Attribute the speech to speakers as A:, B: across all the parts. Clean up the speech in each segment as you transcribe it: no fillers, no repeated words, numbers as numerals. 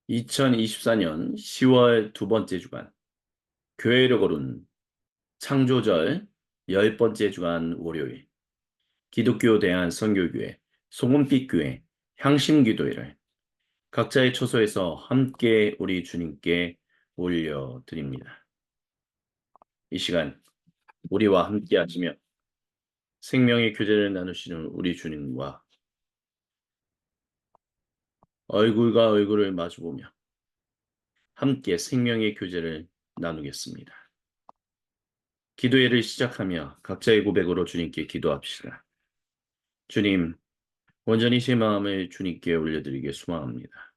A: 2024년 10월 두 번째 주간, 교회를 거룬 창조절 열 번째 주간 월요일, 기독교 대한 선교교회, 소금빛 교회, 향심기도회를 각자의 처소에서 함께 우리 주님께 올려드립니다. 이 시간 우리와 함께 하시며 생명의 교제를 나누시는 우리 주님과 얼굴과 얼굴을 마주보며 함께 생명의 교제를 나누겠습니다. 기도회를 시작하며 각자의 고백으로 주님께 기도합시다. 주님, 온전히 제 마음을 주님께 올려드리게 소망합니다.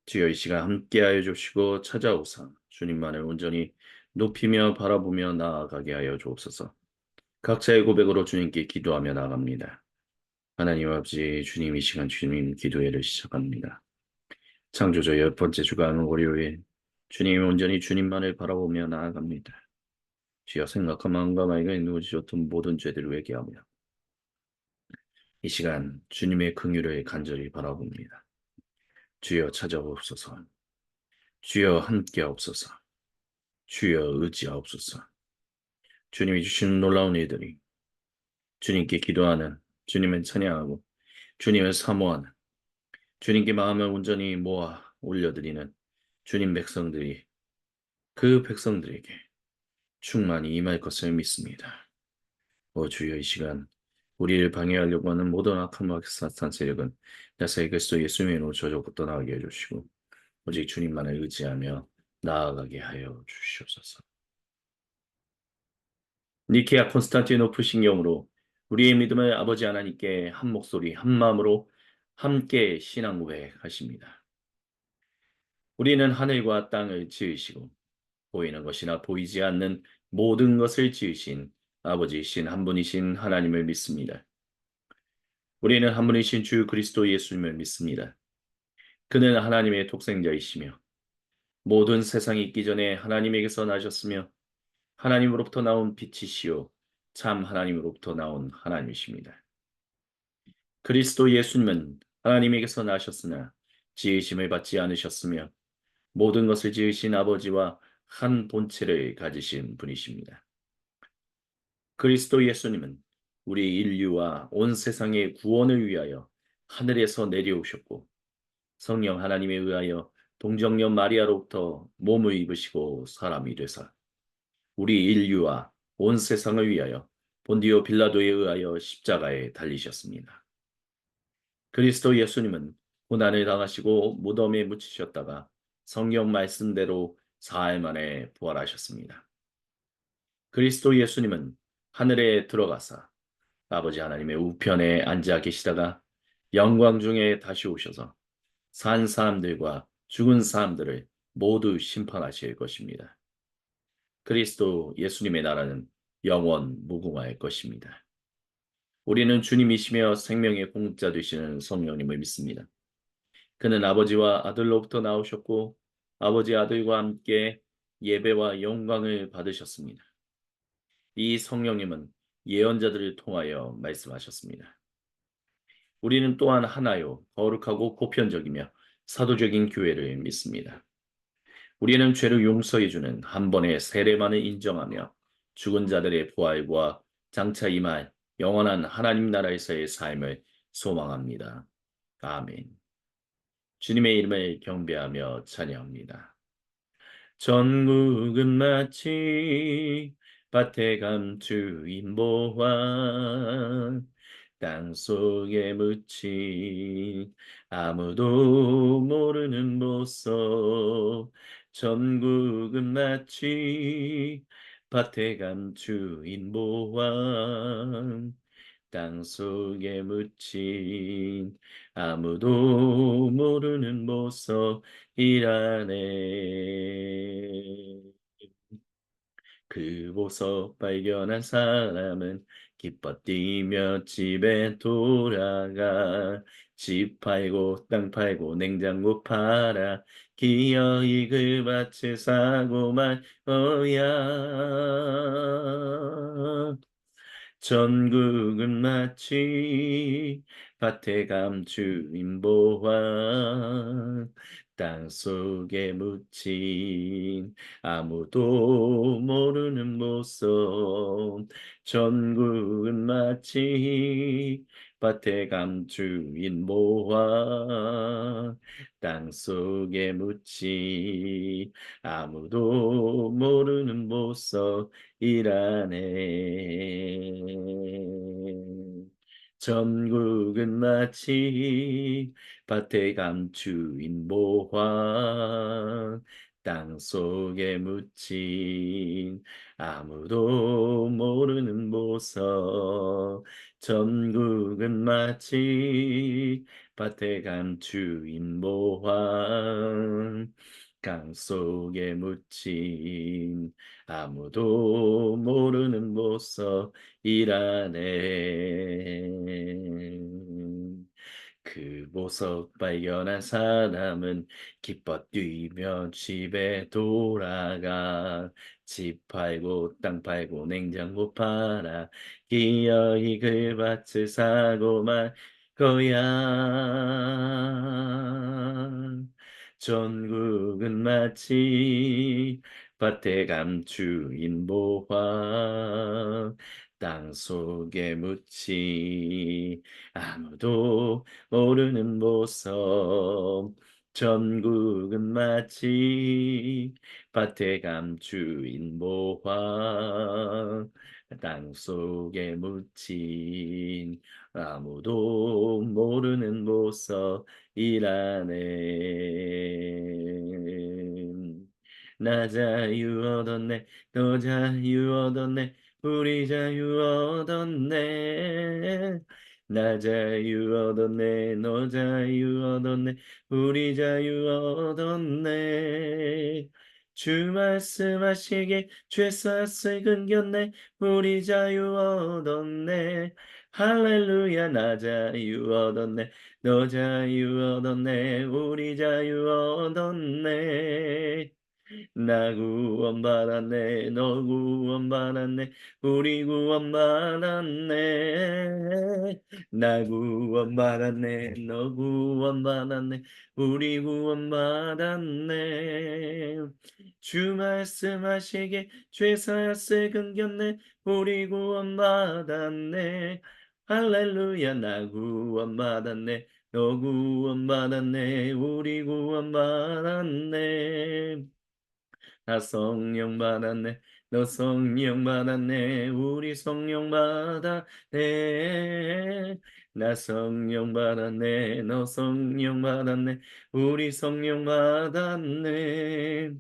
A: 주여 이 시간 함께하여 주시고 찾아오사 주님만을 온전히 높이며 바라보며 나아가게 하여 주옵소서. 각자의 고백으로 주님께 기도하며 나아갑니다. 하나님 아버지, 주님 이 시간 주님 기도회를 시작합니다. 창조주 열 번째 주간 월요일, 주님 온전히 주님만을 바라보며 나아갑니다. 주여 생각한 마음과 말과 누구지었던 모든 죄들을 회개하며 이 시간 주님의 긍휼을 간절히 바라봅니다. 주여 찾아옵소서. 주여 함께하옵소서. 주여 의지하옵소서. 주님이 주신 놀라운 일들이 주님께 기도하는, 주님을 찬양하고 주님을 사모하는, 주님께 마음을 온전히 모아 올려드리는 주님 백성들이 그 백성들에게 충만히 임할 것을 믿습니다. 오 주여 이 시간 우리를 방해하려고 하는 모든 악한 사탄 세력은 나사의 그리스도 예수님의 이름으로 저주고 떠나게 해주시고 오직 주님만을 의지하며 나아가게 하여 주시옵소서. 니케아 콘스탄티노플 신경으로 우리의 믿음을 아버지 하나님께 한 목소리 한 마음으로 함께 신앙 고백하십니다. 우리는 하늘과 땅을 지으시고 보이는 것이나 보이지 않는 모든 것을 지으신 아버지이신 한 분이신 하나님을 믿습니다. 우리는 한 분이신 주 그리스도 예수님을 믿습니다. 그는 하나님의 독생자이시며 모든 세상이 있기 전에 하나님에게서 나셨으며 하나님으로부터 나온 빛이시요 참 하나님으로부터 나온 하나님이십니다. 그리스도 예수님은 하나님에게서 나셨으나 지으심을 받지 않으셨으며 모든 것을 지으신 아버지와 한 본체를 가지신 분이십니다. 그리스도 예수님은 우리 인류와 온 세상의 구원을 위하여 하늘에서 내려오셨고 성령 하나님에 의하여 동정녀 마리아로부터 몸을 입으시고 사람이 되사 우리 인류와 온 세상을 위하여 본디오 빌라도에 의하여 십자가에 달리셨습니다. 그리스도 예수님은 고난을 당하시고 무덤에 묻히셨다가 성경 말씀대로 사흘 만에 부활하셨습니다. 그리스도 예수님은 하늘에 들어가사 아버지 하나님의 우편에 앉아 계시다가 영광 중에 다시 오셔서 산 사람들과 죽은 사람들을 모두 심판하실 것입니다. 그리스도 예수님의 나라는 영원 무궁할 것입니다. 우리는 주님이시며 생명의 공급자 되시는 성령님을 믿습니다. 그는 아버지와 아들로부터 나오셨고 아버지 아들과 함께 예배와 영광을 받으셨습니다. 이 성령님은 예언자들을 통하여 말씀하셨습니다. 우리는 또한 하나요 거룩하고 보편적이며 사도적인 교회를 믿습니다. 우리는 죄를 용서해 주는 한 번의 세례만을 인정하며 죽은 자들의 부활과 장차 임할 영원한 하나님 나라에서의 삶을 소망합니다. 아멘. 주님의 이름을 경배하며 찬양합니다. 전국은 마치 밭에 감추인 보화 땅속에 묻힌 아무도 모르는 보석 전국은 마치 밭에 감추인 보화 땅속에 묻힌 아무도 모르는 보석이라네. 그 보석 발견한 사람은 기뻐 뛰며 집에 돌아가 집 팔고 땅 팔고 냉장고 팔아 기어이 그 밭을 사고 말거야. 전국은 마치 밭에 감추인 보화 땅속에 묻힌 아무도 모르는 모습 전국은 마치 밭에 감추인 모화 땅속에 묻힌 아무도 모르는 보석이라네. 전국은 마치 밭에 감추인 모화 땅속에 묻힌 아무도 모르는 보석 전국은 마치 밭에 감추인 모화 땅 속에 묻힌 아무도 모르는 보석이라네. 그 보석 발견한 사람은 기뻐 뛰며 집에 돌아가 집 팔고 땅 팔고 냉장고 팔아 기어이 그 밭을 사고 말 거야. 전국은 마치 밭에 감추인 모화 땅 속에 묻힌 아무도 모르는 보석 전국은 마치 밭에 감추인 모화 땅 속에 묻힌 아무도 모르는 보석이라네. 나 자유 얻었네 너 자유 얻었네 우리 자유 얻었네. 나 자유 얻었네 너 자유 얻었네 우리 자유 얻었네. 주 말씀하시게 죄사슬 근겼네 우리 자유 얻었네. 할렐루야 나 자유 얻었네 너 자유 얻었네 우리 자유 얻었네. 나 구원받았네 너 구원받았네 우리 구원받았네. 나 구원받았네 너 구원받았네 우리 구원받았네. 주 말씀하시게 죄사슬 근겼네 우리 구원받았네. 할렐루야 나 구원받았네 너 구원받았네 우리 구원받았네. 나 성령 받았네 너 성령 받았네 우리 성령 받았네. 나 성령 받았네 너 성령 받았네 우리 성령 받았네.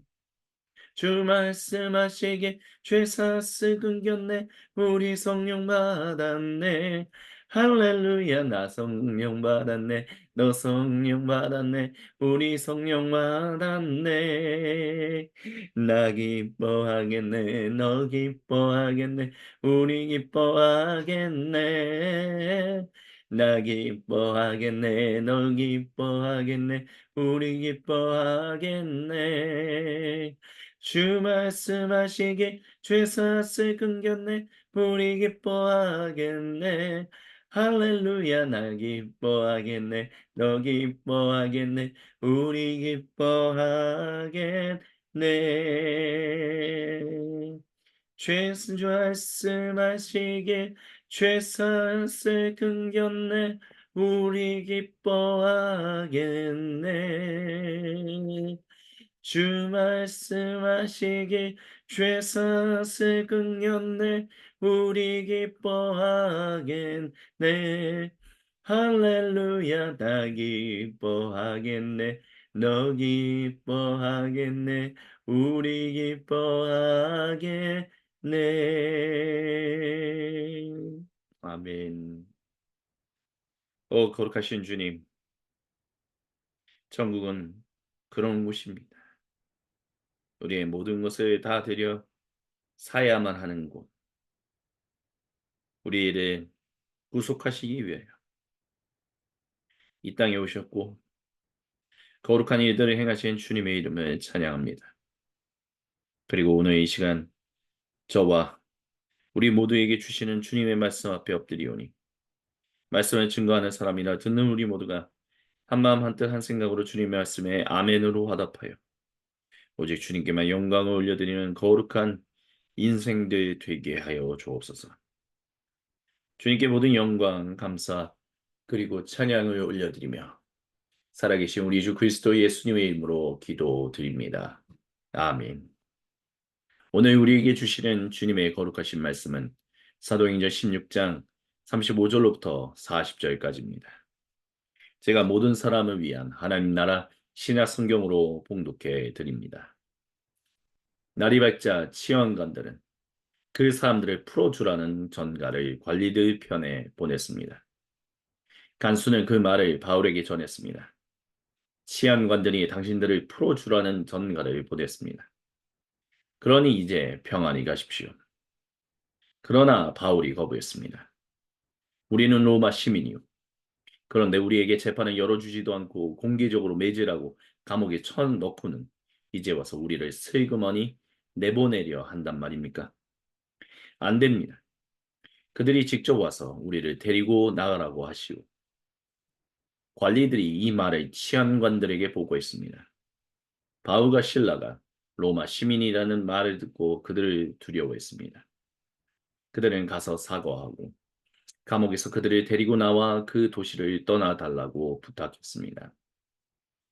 A: 주 말씀하시게 죄사슬 끊겼네 우리 성령 받았네. 할렐루야 나 성령 받았네 너 성령 받았네 우리 성령 받았네. 나 기뻐하겠네 너 기뻐하겠네 우리 기뻐하겠네. 나 기뻐하겠네 너 기뻐하겠네 우리 기뻐하겠네. 주 말씀하시게 죄사슬 끊겼네 우리 기뻐하겠네. 할렐루야 나 기뻐하겠네 너 기뻐하겠네 우리 기뻐하겠네. 죄 말씀하시게 죄사슬 끊겼네 우리 기뻐하겠네. 주 말씀하시기 죄사슬 끊겼네 우리 기뻐하겠네. 할렐루야 나 기뻐하겠네 너 기뻐하겠네 우리 기뻐하겠네. 아멘. 거룩하신 주님, 천국은 그런 곳입니다. 우리의 모든 것을 다 드려 사야만 하는 곳, 우리를 구속하시기 위하여 이 땅에 오셨고 거룩한 일들을 행하신 주님의 이름을 찬양합니다. 그리고 오늘 이 시간 저와 우리 모두에게 주시는 주님의 말씀 앞에 엎드리오니 말씀을 증거하는 사람이나 듣는 우리 모두가 한마음 한뜻 한생각으로 주님의 말씀에 아멘으로 화답하여 오직 주님께만 영광을 올려드리는 거룩한 인생들 되게 하여 주옵소서. 주님께 모든 영광, 감사, 그리고 찬양을 올려드리며 살아계신 우리 주 그리스도 예수님의 이름으로 기도드립니다. 아멘. 오늘 우리에게 주시는 주님의 거룩하신 말씀은 사도행전 16장 35절로부터 40절까지입니다. 제가 모든 사람을 위한 하나님 나라 신약 성경으로 봉독해 드립니다. 날이 밝자 치원관들은 그 사람들을 풀어주라는 전가를 관리들 편에 보냈습니다. 간수는 그 말을 바울에게 전했습니다. 치안관들이 당신들을 풀어주라는 전가를 보냈습니다. 그러니 이제 평안히 가십시오. 그러나 바울이 거부했습니다. 우리는 로마 시민이요. 그런데 우리에게 재판을 열어주지도 않고 공개적으로 매질하고 감옥에 쳐넣고는 이제 와서 우리를 슬그머니 내보내려 한단 말입니까? 안 됩니다. 그들이 직접 와서 우리를 데리고 나가라고 하시오. 관리들이 이 말을 치안관들에게 보고했습니다. 바울과 실라가 로마 시민이라는 말을 듣고 그들을 두려워했습니다. 그들은 가서 사과하고 감옥에서 그들을 데리고 나와 그 도시를 떠나달라고 부탁했습니다.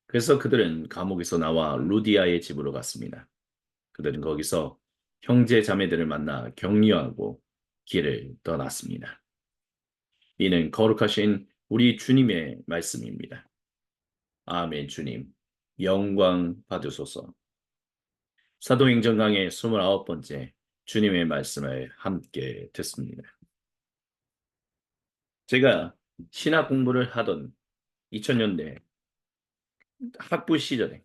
A: 그래서 그들은 감옥에서 나와 루디아의 집으로 갔습니다. 그들은 거기서 형제 자매들을 만나 격려하고 길을 떠났습니다. 이는 거룩하신 우리 주님의 말씀입니다. 아멘. 주님, 영광 받으소서. 사도행전 강의 29번째 주님의 말씀을 함께 듣습니다. 제가 신학 공부를 하던 2000년대 학부 시절에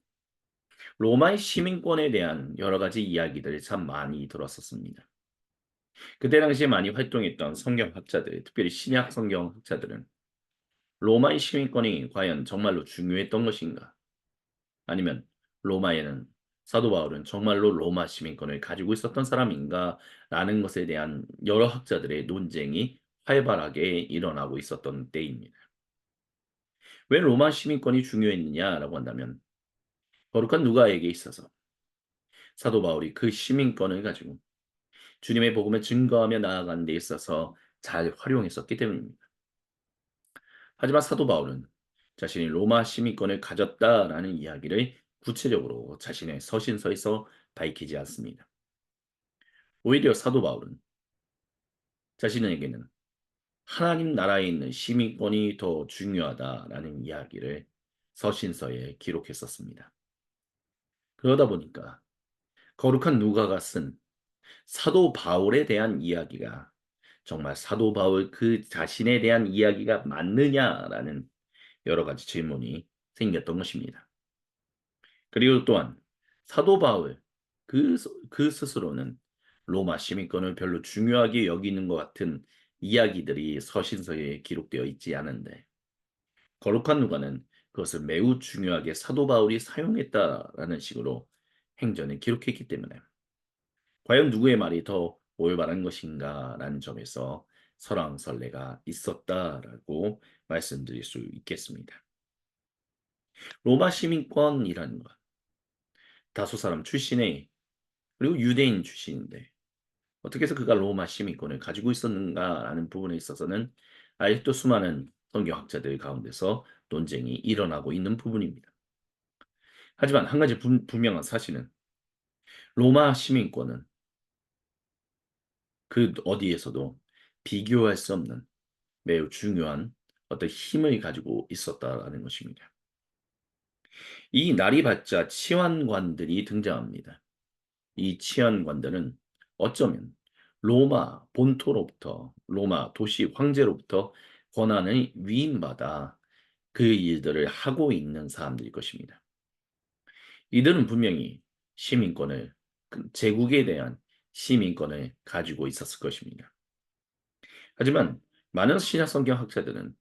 A: 로마의 시민권에 대한 여러 가지 이야기들을 참 많이 들었었습니다. 그때 당시에 많이 활동했던 성경학자들, 특별히 신약 성경학자들은 로마의 시민권이 과연 정말로 중요했던 것인가? 아니면 로마에는 사도 바울은 정말로 로마 시민권을 가지고 있었던 사람인가? 라는 것에 대한 여러 학자들의 논쟁이 활발하게 일어나고 있었던 때입니다. 왜 로마 시민권이 중요했느냐라고 한다면 거룩한 누가에게 있어서 사도 바울이 그 시민권을 가지고 주님의 복음을 증거하며 나아가는 데 있어서 잘 활용했었기 때문입니다. 하지만 사도 바울은 자신이 로마 시민권을 가졌다라는 이야기를 구체적으로 자신의 서신서에서 밝히지 않습니다. 오히려 사도 바울은 자신에게는 하나님 나라에 있는 시민권이 더 중요하다라는 이야기를 서신서에 기록했었습니다. 그러다 보니까 거룩한 누가가 쓴 사도 바울에 대한 이야기가 정말 사도 바울 그 자신에 대한 이야기가 맞느냐라는 여러 가지 질문이 생겼던 것입니다. 그리고 또한 사도 바울 그 스스로는 로마 시민권을 별로 중요하게 여기는 것 같은 이야기들이 서신서에 기록되어 있지 않은데 거룩한 누가는 그것을 매우 중요하게 사도 바울이 사용했다라는 식으로 행전을 기록했기 때문에 과연 누구의 말이 더 올바른 것인가라는 점에서 설왕설래가 있었다라고 말씀드릴 수 있겠습니다. 로마 시민권이라는 것, 다수 사람 출신의 그리고 유대인 출신인데 어떻게 해서 그가 로마 시민권을 가지고 있었는가라는 부분에 있어서는 아직도 수많은 성경학자들 가운데서 논쟁이 일어나고 있는 부분입니다. 하지만 한 가지 분명한 사실은 로마 시민권은 그 어디에서도 비교할 수 없는 매우 중요한 어떤 힘을 가지고 있었다라는 것입니다. 이 날이 밝자 치환관들이 등장합니다. 이 치환관들은 어쩌면 로마 본토로부터 로마 도시 황제로부터 권한을 위임받아 그 일들을 하고 있는 사람들일 것입니다. 이들은 분명히 시민권을 제국에 대한 시민권을 가지고 있었을 것입니다. 하지만 많은 신약 성경 학자들은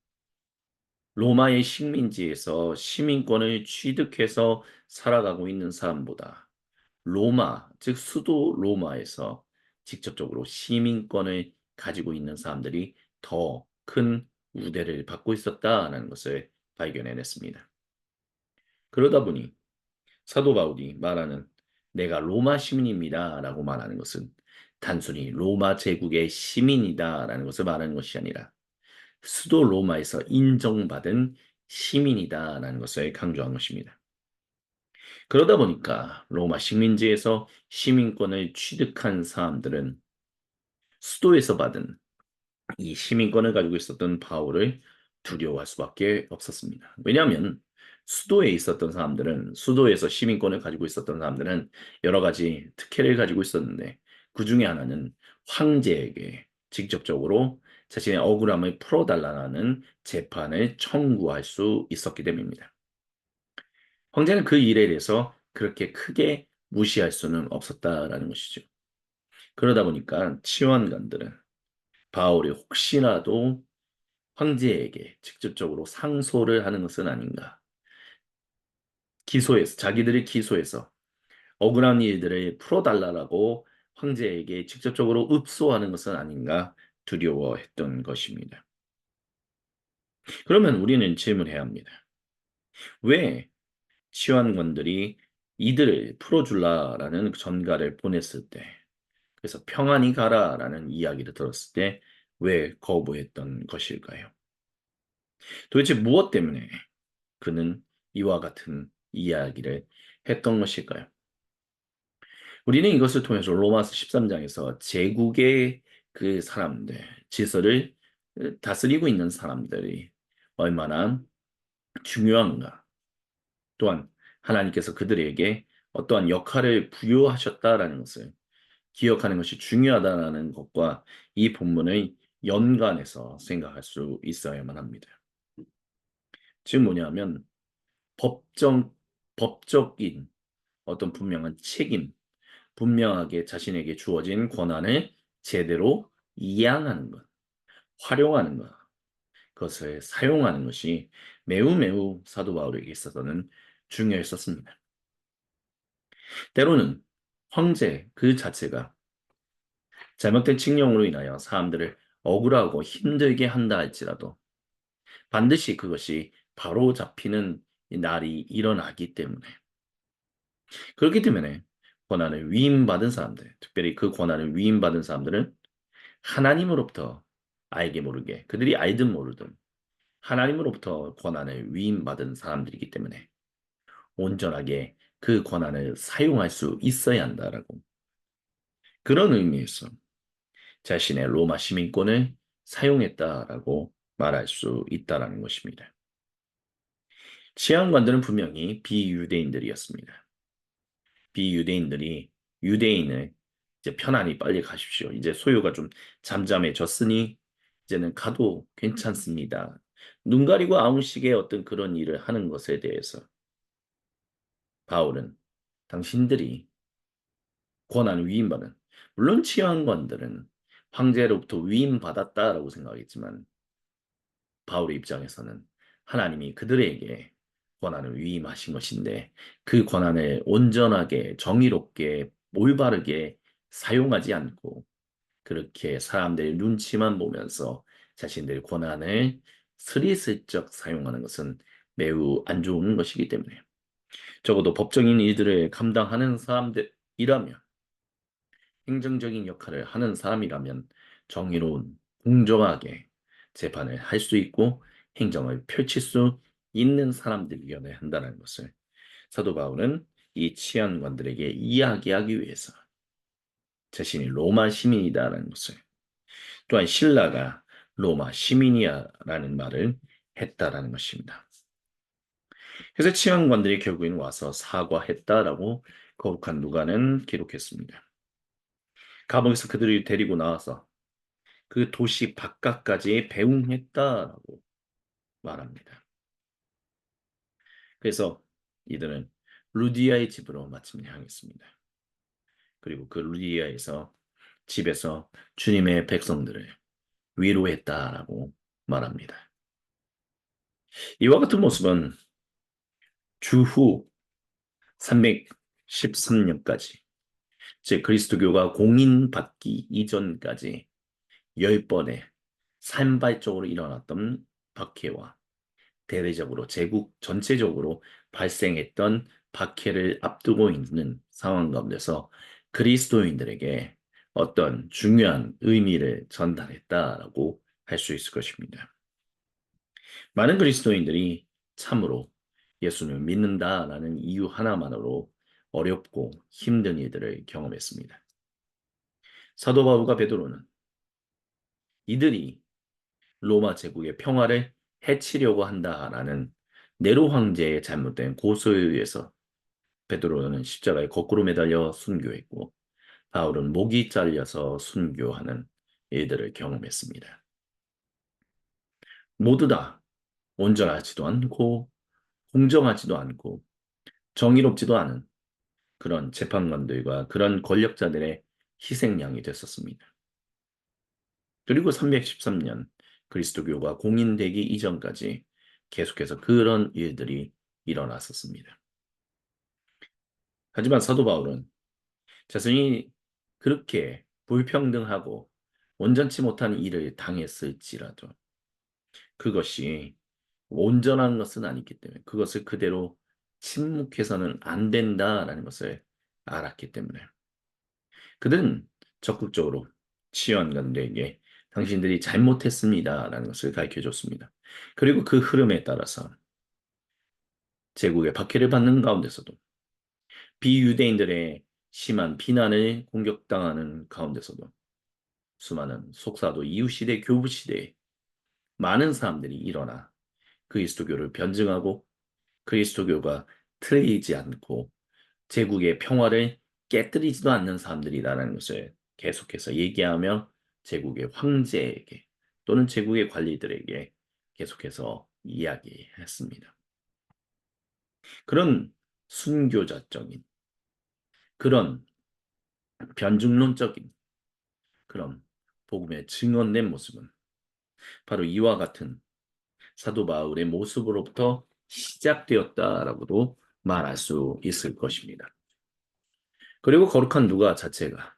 A: 로마의 식민지에서 시민권을 취득해서 살아가고 있는 사람보다 로마, 즉 수도 로마에서 직접적으로 시민권을 가지고 있는 사람들이 더 큰 우대를 받고 있었다라는 것을 발견해냈습니다. 그러다 보니 사도 바울이 말하는 내가 로마 시민입니다라고 말하는 것은 단순히 로마 제국의 시민이다라는 것을 말하는 것이 아니라 수도 로마에서 인정받은 시민이다라는 것을 강조한 것입니다. 그러다 보니까 로마 식민지에서 시민권을 취득한 사람들은 수도에서 받은 이 시민권을 가지고 있었던 바울을 두려워할 수밖에 없었습니다. 왜냐하면 수도에 있었던 사람들은 수도에서 시민권을 가지고 있었던 사람들은 여러 가지 특혜를 가지고 있었는데 그 중에 하나는 황제에게 직접적으로 자신의 억울함을 풀어달라는 재판을 청구할 수 있었기 때문입니다. 황제는 그 일에 대해서 그렇게 크게 무시할 수는 없었다라는 것이죠. 그러다 보니까 치원관들은 바울이 혹시라도 황제에게 직접적으로 상소를 하는 것은 아닌가. 자기들의 기소해서 억울한 일들을 풀어달라고 황제에게 직접적으로 읍소하는 것은 아닌가 두려워했던 것입니다. 그러면 우리는 질문해야 합니다. 왜 치환관들이 이들을 풀어줄라라는 전가를 보냈을 때, 그래서 평안히 가라라는 이야기를 들었을 때 왜 거부했던 것일까요? 도대체 무엇 때문에 그는 이와 같은 이야기를 했던 것일까요? 우리는 이것을 통해서 로마서 13장에서 제국의 그 사람들, 질서를 다스리고 있는 사람들이 얼마나 중요한가, 또한 하나님께서 그들에게 어떠한 역할을 부여하셨다라는 것을 기억하는 것이 중요하다는 것과 이 본문의 연관해서 생각할 수 있어야만 합니다. 즉 뭐냐면 법정, 법적인 어떤 분명한 책임, 분명하게 자신에게 주어진 권한을 제대로 이양하는 것, 활용하는 것, 그것을 사용하는 것이 매우 매우 사도 바울에게 있어서는 중요했었습니다. 때로는 황제 그 자체가 잘못된 칙령으로 인하여 사람들을 억울하고 힘들게 한다 할지라도 반드시 그것이 바로 잡히는 날이 일어나기 때문에 그렇기 때문에 권한을 위임받은 사람들, 특별히 그 권한을 위임받은 사람들은 하나님으로부터 알게 모르게 그들이 알든 모르든 하나님으로부터 권한을 위임받은 사람들이기 때문에 온전하게 그 권한을 사용할 수 있어야 한다라고 그런 의미에서 자신의 로마 시민권을 사용했다라고 말할 수 있다라는 것입니다. 치안관들은 분명히 비유대인들이었습니다. 비유대인들이 유대인을 이제 편안히 빨리 가십시오. 이제 소요가 좀 잠잠해졌으니 이제는 가도 괜찮습니다. 눈 가리고 아웅식의 어떤 그런 일을 하는 것에 대해서 바울은 당신들이 권한 위임받은 물론 치안관들은 황제로부터 위임받았다라고 생각했지만 바울의 입장에서는 하나님이 그들에게 권한을 위임하신 것인데 그 권한을 온전하게 정의롭게 올바르게 사용하지 않고 그렇게 사람들의 눈치만 보면서 자신들의 권한을 스리슬쩍 사용하는 것은 매우 안 좋은 것이기 때문에 적어도 법적인 일들을 감당하는 사람들이라면 행정적인 역할을 하는 사람이라면 정의로운 공정하게 재판을 할 수 있고 행정을 펼칠 수 있는 사람들이어야 한다는 것을 사도 바울은 이 치안관들에게 이야기하기 위해서 자신이 로마 시민이다라는 것을 또한 신라가 로마 시민이야라는 말을 했다라는 것입니다. 그래서 치안관들이 결국엔 와서 사과했다라고 거룩한 누가는 기록했습니다. 감옥에서 그들을 데리고 나와서 그 도시 바깥까지 배웅했다라고 말합니다. 그래서 이들은 루디아의 집으로 마침내 향했습니다. 그리고 그 루디아에서 집에서 주님의 백성들을 위로했다라고 말합니다. 이와 같은 모습은 주후 313년까지 즉 그리스도교가 공인받기 이전까지 10번의 산발적으로 일어났던 박해와 대대적으로 제국 전체적으로 발생했던 박해를 앞두고 있는 상황 가운데서 그리스도인들에게 어떤 중요한 의미를 전달했다라고 할 수 있을 것입니다. 많은 그리스도인들이 참으로 예수를 믿는다라는 이유 하나만으로 어렵고 힘든 일들을 경험했습니다. 사도 바울과 베드로는 이들이 로마 제국의 평화를 해치려고 한다라는 네로 황제의 잘못된 고소에 의해서 베드로는 십자가에 거꾸로 매달려 순교했고 바울은 목이 잘려서 순교하는 일들을 경험했습니다. 모두 다 온전하지도 않고 공정하지도 않고 정의롭지도 않은 그런 재판관들과 그런 권력자들의 희생양이 됐었습니다. 그리고 313년 그리스도교가 공인되기 이전까지 계속해서 그런 일들이 일어났었습니다. 하지만 사도 바울은 자신이 그렇게 불평등하고 온전치 못한 일을 당했을지라도 그것이 온전한 것은 아니기 때문에 그것을 그대로 침묵해서는 안 된다라는 것을 알았기 때문에 그들은 적극적으로 치유한관들에게 당신들이 잘못했습니다라는 것을 가르쳐 줬습니다. 그리고 그 흐름에 따라서 제국의 박해를 받는 가운데서도 비유대인들의 심한 비난을 공격당하는 가운데서도 수많은 속사도 이웃시대 교부시대에 많은 사람들이 일어나 그리스도교를 변증하고 그리스도교가 틀리지 않고 제국의 평화를 깨뜨리지도 않는 사람들이라는 것을 계속해서 얘기하며 제국의 황제에게 또는 제국의 관리들에게 계속해서 이야기했습니다. 그런 순교자적인 그런 변증론적인 그런 복음의 증언된 모습은 바로 이와 같은 사도 바울의 모습으로부터 시작되었다라고도 말할 수 있을 것입니다. 그리고 거룩한 누가 자체가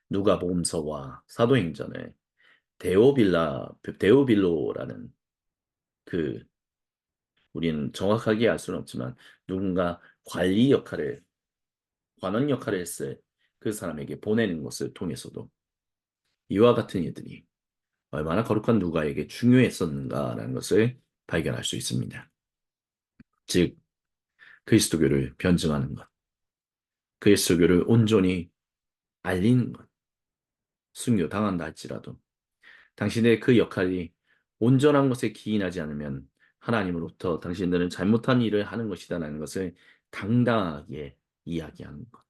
A: 누가복음서와 사도행전을 데오빌로라는 그 우리는 정확하게 알 수는 없지만 누군가 관리 역할을 관원 역할을 했을 그 사람에게 보내는 것을 통해서도 이와 같은 일들이 얼마나 거룩한 누가에게 중요했었는가라는 것을 발견할 수 있습니다. 즉 그리스도교를 변증하는 것, 그리스도교를 온전히 알리는 것, 순교당한다 할지라도 당신의 그 역할이 온전한 것에 기인하지 않으면 하나님으로부터 당신들은 잘못한 일을 하는 것이다라는 것을 당당하게 이야기하는 것.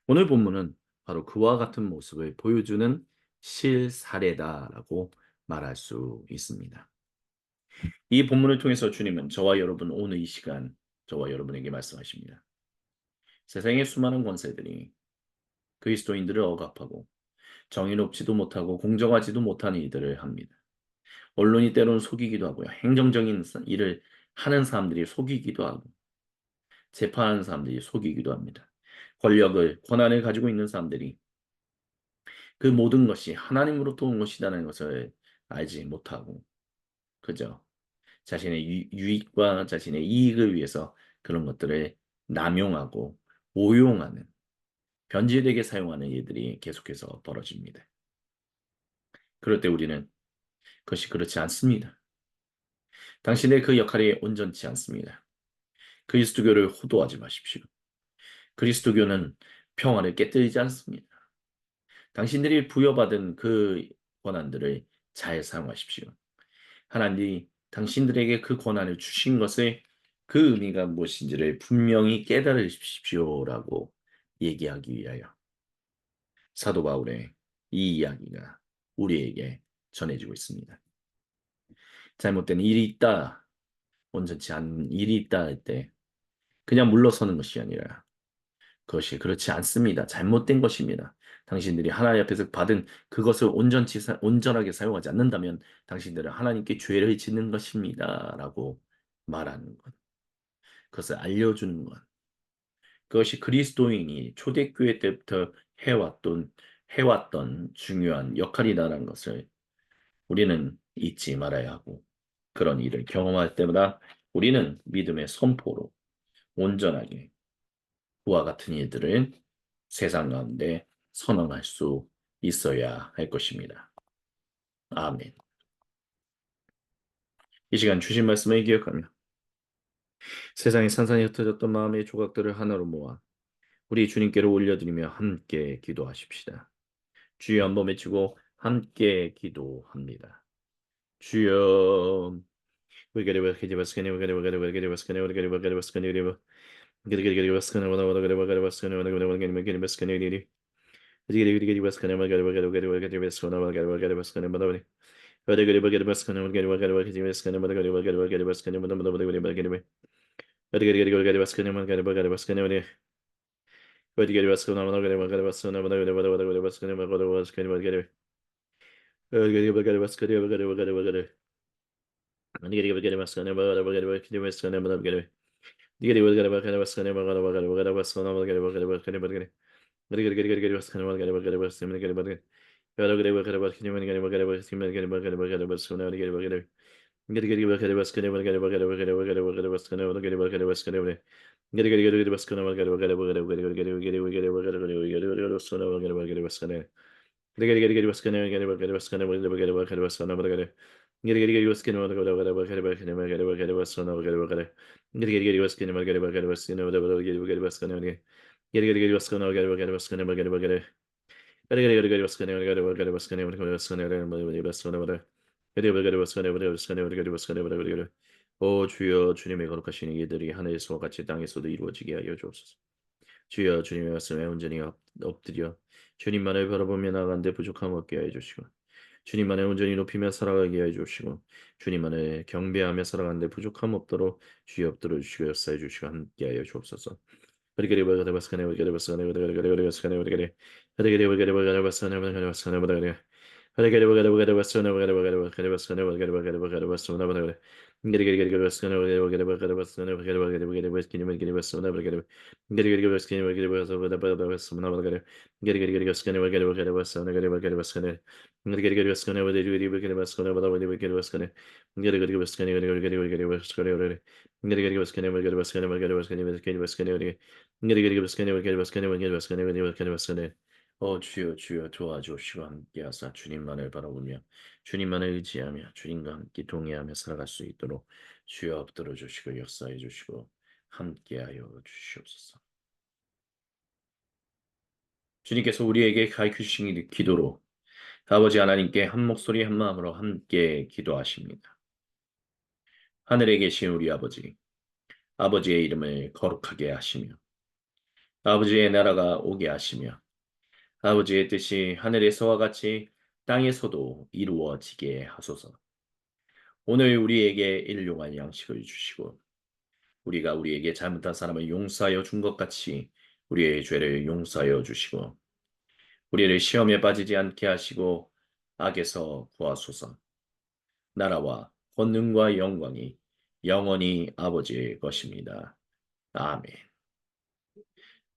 A: 오늘 본문은 바로 그와 같은 모습을 보여주는 실사례다라고 말할 수 있습니다. 이 본문을 통해서 주님은 저와 여러분 오늘 이 시간 저와 여러분에게 말씀하십니다. 세상의 수많은 권세들이 그리스도인들을 억압하고 정의롭지도 못하고 공정하지도 못한 일들을 합니다. 언론이 때로는 속이기도 하고요. 행정적인 일을 하는 사람들이 속이기도 하고 재판하는 사람들이 속이기도 합니다. 권한을 가지고 있는 사람들이 그 모든 것이 하나님으로부터 온 것이라는 것을 알지 못하고 그저 자신의 유익과 자신의 이익을 위해서 그런 것들을 남용하고 오용하는 변질되게 사용하는 일들이 계속해서 벌어집니다. 그럴 때 우리는 그것이 그렇지 않습니다. 당신의 그 역할이 온전치 않습니다. 그리스도교를 호도하지 마십시오. 그리스도교는 평화를 깨뜨리지 않습니다. 당신들이 부여받은 그 권한들을 잘 사용하십시오. 하나님이 당신들에게 그 권한을 주신 것을 그 의미가 무엇인지를 분명히 깨달으십시오라고 얘기하기 위하여 사도 바울의 이 이야기가 우리에게 전해지고 있습니다. 잘못된 일이 있다, 온전치 않은 일이 있다 할 때 그냥 물러서는 것이 아니라 그것이 그렇지 않습니다. 잘못된 것입니다. 당신들이 하나님 앞에서 받은 그것을 온전하게 사용하지 않는다면 당신들은 하나님께 죄를 짓는 것입니다. 라고 말하는 것. 그것을 알려주는 것. 그것이 그리스도인이 초대교회 때부터 해왔던 중요한 역할이다라는 것을 우리는 잊지 말아야 하고 그런 일을 경험할 때마다 우리는 믿음의 선포로 온전하게 그와 같은 일들을 세상 가운데 선언할 수 있어야 할 것입니다. 아멘. 이 시간 주신 말씀을 기억하며 세상에 산산이 흩어졌던 마음의 조각들을 하나로 모아 우리 주님께로 올려드리며 함께 기도하십시다. 주여 한번 외치고 함께 기도합니다. 주여 오 주여 주님의 거룩하신 이들이 하늘에서와 같이 땅에서도 이루어지게 하여 주옵소서. 주여 주님의 말씀에 온전히 엎드려 주님만을 바라보며 나아가는데 부족함 없게 하여 주시고 주님만을 온전히 높이며 살아가게 하여 주시고 주님만을 경배하며 살아가는데 부족함 없도록 주여 엎드려 주시고 역사해 주시고 함께 하여 주옵소서. 주여 주여 도와주시고 함께하사 주님만을 바라보며 주님만을 의지하며 주님과 함께 동행하며 살아갈 수 있도록 주여 엎드려 주시고 역사해 주시고 함께하여 주시옵소서. 주님께서 우리에게 가르쳐 주신 기도로 아버지 하나님께 한 목소리 한 마음으로 함께 기도하십니다. 하늘에 계신 우리 아버지, 아버지의 이름을 거룩하게 하시며 아버지의 나라가 오게 하시며 아버지의 뜻이 하늘에서와 같이 땅에서도 이루어지게 하소서. 오늘 우리에게 일용할 양식을 주시고 우리가 우리에게 잘못한 사람을 용서하여 준 것 같이 우리의 죄를 용서하여 주시고 우리를 시험에 빠지지 않게 하시고 악에서 구하소서. 나라와 권능과 영광이 영원히 아버지의 것입니다. 아멘.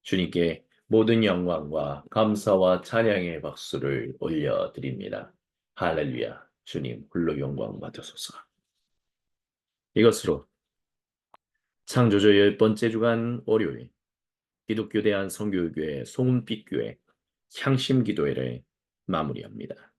A: 주님께 모든 영광과 감사와 찬양의 박수를 올려드립니다. 할렐루야. 주님 홀로 영광 받으소서. 이것으로 창조주 10번째 주간 월요일 기독교 대한 성교육교회 송은빛교회 향심기도회를 마무리합니다.